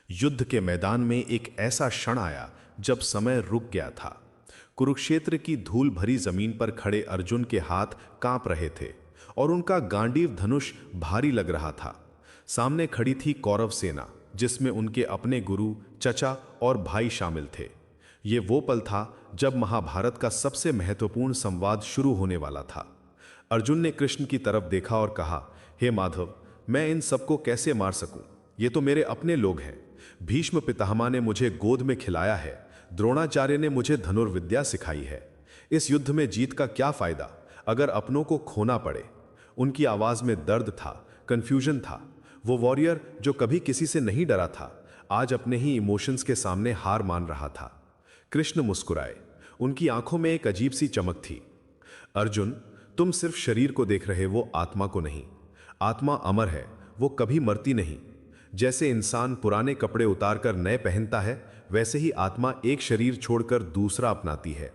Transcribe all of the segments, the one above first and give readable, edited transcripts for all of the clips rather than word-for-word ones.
युद्ध के मैदान में एक ऐसा क्षण आया जब समय रुक गया था। कुरुक्षेत्र की धूल भरी जमीन पर खड़े अर्जुन के हाथ कांप रहे थे और उनका गांडीव धनुष भारी लग रहा था। सामने खड़ी थी कौरव सेना, जिसमें उनके अपने गुरु, चचा और भाई शामिल थे। ये वो पल था जब महाभारत का सबसे महत्वपूर्ण संवाद शुरू होने वाला था। अर्जुन ने कृष्ण की तरफ देखा और कहा, हे माधव, मैं इन सबको कैसे मार सकूं? ये तो मेरे अपने लोग हैं। भीष्म पितामह ने मुझे गोद में खिलाया है, द्रोणाचार्य ने मुझे धनुर्विद्या सिखाई है। इस युद्ध में जीत का क्या फायदा अगर अपनों को खोना पड़े? उनकी आवाज में दर्द था, कंफ्यूजन था। वो वॉरियर जो कभी किसी से नहीं डरा था, आज अपने ही इमोशंस के सामने हार मान रहा था। कृष्ण मुस्कुराए, उनकी आंखों में एक अजीब सी चमक थी। अर्जुन, तुम सिर्फ शरीर को देख रहे, वो आत्मा को नहीं। आत्मा अमर है, वो कभी मरती नहीं। जैसे इंसान पुराने कपड़े उतारकर नए पहनता है, वैसे ही आत्मा एक शरीर छोड़कर दूसरा अपनाती है।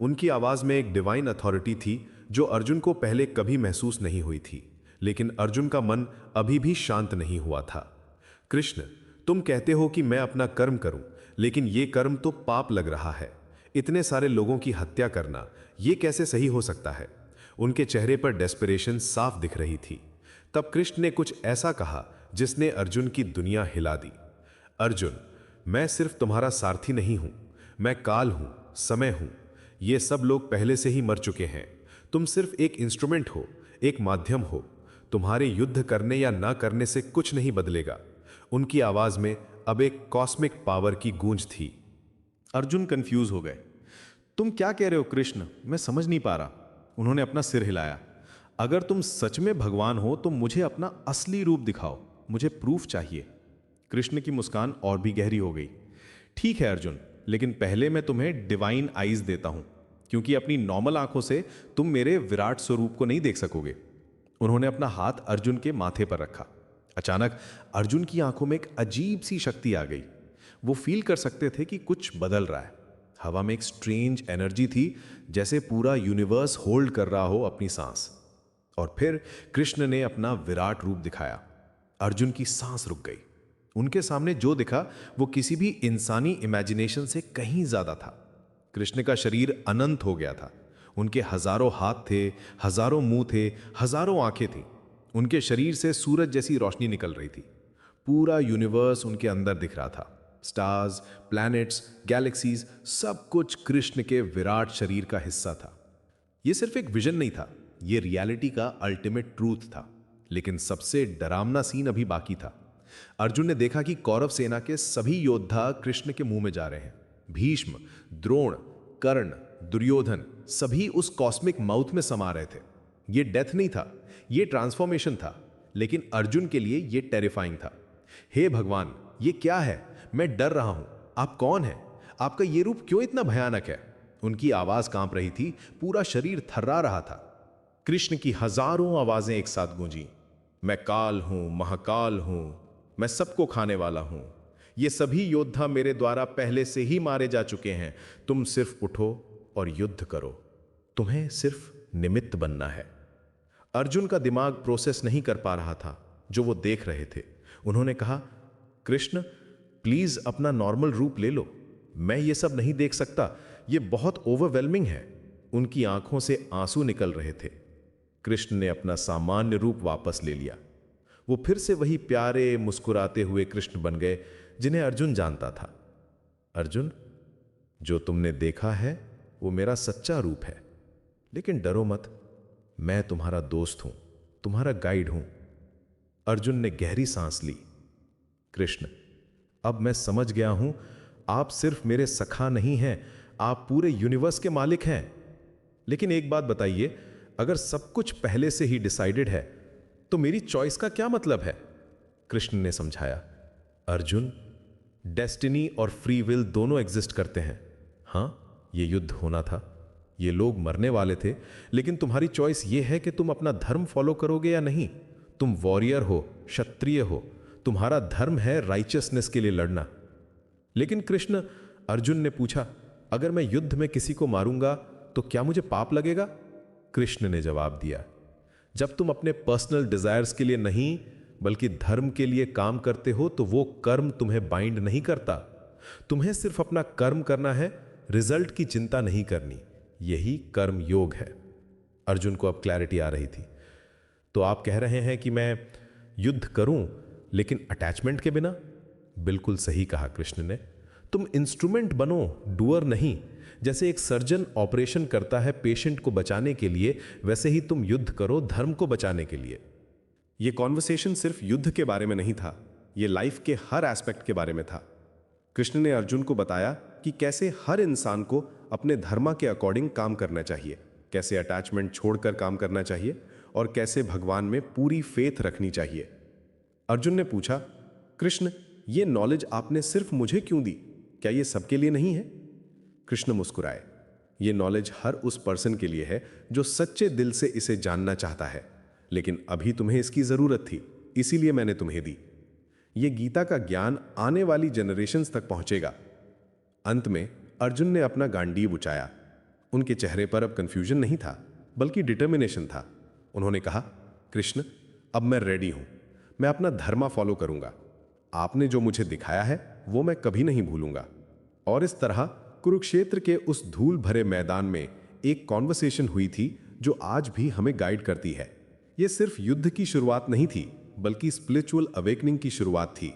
उनकी आवाज में एक डिवाइन अथॉरिटी थी जो अर्जुन को पहले कभी महसूस नहीं हुई थी, लेकिन अर्जुन का मन अभी भी शांत नहीं हुआ था। कृष्ण, तुम कहते हो कि मैं अपना कर्म करूं, लेकिन ये कर्म तो पाप लग रहा है। इतने सारे लोगों की हत्या करना, ये कैसे सही हो सकता है? उनके चेहरे पर डेस्परेशन साफ दिख रही थी। तब कृष्ण ने कुछ ऐसा कहा जिसने अर्जुन की दुनिया हिला दी। अर्जुन, मैं सिर्फ तुम्हारा सारथी नहीं हूं, मैं काल हूं, समय हूं। ये सब लोग पहले से ही मर चुके हैं। तुम सिर्फ एक इंस्ट्रूमेंट हो, एक माध्यम हो। तुम्हारे युद्ध करने या ना करने से कुछ नहीं बदलेगा। उनकी आवाज में अब एक कॉस्मिक पावर की गूंज थी। अर्जुन कंफ्यूज हो गए। तुम क्या कह रहे हो कृष्ण? मैं समझ नहीं पा रहा। उन्होंने अपना सिर हिलाया। अगर तुम सच में भगवान हो तो मुझे अपना असली रूप दिखाओ, मुझे प्रूफ चाहिए। कृष्ण की मुस्कान और भी गहरी हो गई। ठीक है अर्जुन, लेकिन पहले मैं तुम्हें डिवाइन आईज देता हूं, क्योंकि अपनी नॉर्मल आंखों से तुम मेरे विराट स्वरूप को नहीं देख सकोगे। उन्होंने अपना हाथ अर्जुन के माथे पर रखा। अचानक अर्जुन की आंखों में एक अजीब सी शक्ति आ गई। वो फील कर सकते थे कि कुछ बदल रहा है। हवा में एक स्ट्रेंज एनर्जी थी, जैसे पूरा यूनिवर्स होल्ड कर रहा हो अपनी सांस। और फिर कृष्ण ने अपना विराट रूप दिखाया। अर्जुन की सांस रुक गई। उनके सामने जो दिखा वो किसी भी इंसानी इमेजिनेशन से कहीं ज्यादा था। कृष्ण का शरीर अनंत हो गया था। उनके हजारों हाथ थे, हजारों मुंह थे, हजारों आंखें थीं। उनके शरीर से सूरज जैसी रोशनी निकल रही थी। पूरा यूनिवर्स उनके अंदर दिख रहा था। स्टार्स, प्लैनेट्स, गैलेक्सीज, सब कुछ कृष्ण के विराट शरीर का हिस्सा था। यह सिर्फ एक विजन नहीं था, यह रियलिटी का अल्टीमेट ट्रूथ था। लेकिन सबसे डरावना सीन अभी बाकी था। अर्जुन ने देखा कि कौरव सेना के सभी योद्धा कृष्ण के मुंह में जा रहे हैं। भीष्म, द्रोण, कर्ण, दुर्योधन, सभी उस कॉस्मिक माउथ में समा रहे थे। यह डेथ नहीं था, यह ट्रांसफॉर्मेशन था। लेकिन अर्जुन के लिए यह टेरिफाइंग था। हे भगवान, ये क्या है? मैं डर रहा हूं। आप कौन हैं? आपका ये रूप क्यों इतना भयानक है? उनकी आवाज कांप रही थी, पूरा शरीर थर्रा रहा था। कृष्ण की हजारों आवाजें एक साथ गूंजी। मैं काल हूं, महाकाल हूं, मैं सबको खाने वाला हूं। ये सभी योद्धा मेरे द्वारा पहले से ही मारे जा चुके हैं। तुम सिर्फ उठो और युद्ध करो। तुम्हें सिर्फ निमित्त बनना है। अर्जुन का दिमाग प्रोसेस नहीं कर पा रहा था जो वो देख रहे थे। उन्होंने कहा, कृष्ण प्लीज अपना नॉर्मल रूप ले लो। मैं ये सब नहीं देख सकता, ये बहुत ओवरवेलमिंग है। उनकी आंखों से आंसू निकल रहे थे। कृष्ण ने अपना सामान्य रूप वापस ले लिया। वो फिर से वही प्यारे मुस्कुराते हुए कृष्ण बन गए जिन्हें अर्जुन जानता था। अर्जुन, जो तुमने देखा है वो मेरा सच्चा रूप है, लेकिन डरो मत, मैं तुम्हारा दोस्त हूं, तुम्हारा गाइड हूं। अर्जुन ने गहरी सांस ली। कृष्ण, अब मैं समझ गया हूं, आप सिर्फ मेरे सखा नहीं हैं, आप पूरे यूनिवर्स के मालिक हैं। लेकिन एक बात बताइए, अगर सब कुछ पहले से ही डिसाइडेड है तो मेरी चॉइस का क्या मतलब है? कृष्ण ने समझाया, अर्जुन, डेस्टिनी और फ्री विल दोनों एग्जिस्ट करते हैं। हां, यह युद्ध होना था, ये लोग मरने वाले थे, लेकिन तुम्हारी चॉइस यह है कि तुम अपना धर्म फॉलो करोगे या नहीं। तुम वॉरियर हो, क्षत्रिय हो, तुम्हारा धर्म है राइचियसनेस के लिए लड़ना। लेकिन कृष्ण, अर्जुन ने पूछा, अगर मैं युद्ध में किसी को मारूंगा तो क्या मुझे पाप लगेगा? कृष्ण ने जवाब दिया, जब तुम अपने पर्सनल डिजायर्स के लिए नहीं बल्कि धर्म के लिए काम करते हो तो वो कर्म तुम्हें बाइंड नहीं करता। तुम्हें सिर्फ अपना कर्म करना है, रिजल्ट की चिंता नहीं करनी। यही कर्म योग है। अर्जुन को अब क्लैरिटी आ रही थी। तो आप कह रहे हैं कि मैं युद्ध करूं लेकिन अटैचमेंट के बिना? बिल्कुल सही कहा कृष्ण ने। तुम इंस्ट्रूमेंट बनो, डूअर नहीं। जैसे एक सर्जन ऑपरेशन करता है पेशेंट को बचाने के लिए, वैसे ही तुम युद्ध करो धर्म को बचाने के लिए। यह कॉन्वर्सेशन सिर्फ युद्ध के बारे में नहीं था, यह लाइफ के हर एस्पेक्ट के बारे में था। कृष्ण ने अर्जुन को बताया कि कैसे हर इंसान को अपने धर्म के अकॉर्डिंग काम करना चाहिए, कैसे अटैचमेंट छोड़कर काम करना चाहिए और कैसे भगवान में पूरी फेथ रखनी चाहिए। अर्जुन ने पूछा, कृष्ण, ये नॉलेज आपने सिर्फ मुझे क्यों दी? क्या ये सबके लिए नहीं है? कृष्ण मुस्कुराए। ये नॉलेज हर उस पर्सन के लिए है जो सच्चे दिल से इसे जानना चाहता है, लेकिन अभी तुम्हें इसकी जरूरत थी, इसीलिए मैंने तुम्हें दी। ये गीता का ज्ञान आने वाली जनरेशंस तक पहुंचेगा। अंत में अर्जुन ने अपना गांडीव उठाया। उनके चेहरे पर अब कंफ्यूजन नहीं था, बल्कि डिटर्मिनेशन था। उन्होंने कहा, कृष्ण, अब मैं रेडी हूं। मैं अपना धर्म फॉलो करूंगा। आपने जो मुझे दिखाया है वो मैं कभी नहीं भूलूंगा। और इस तरह कुरुक्षेत्र के उस धूल भरे मैदान में एक कॉन्वर्सेशन हुई थी जो आज भी हमें गाइड करती है। यह सिर्फ युद्ध की शुरुआत नहीं थी, बल्कि स्पिरिचुअल अवेकनिंग की शुरुआत थी।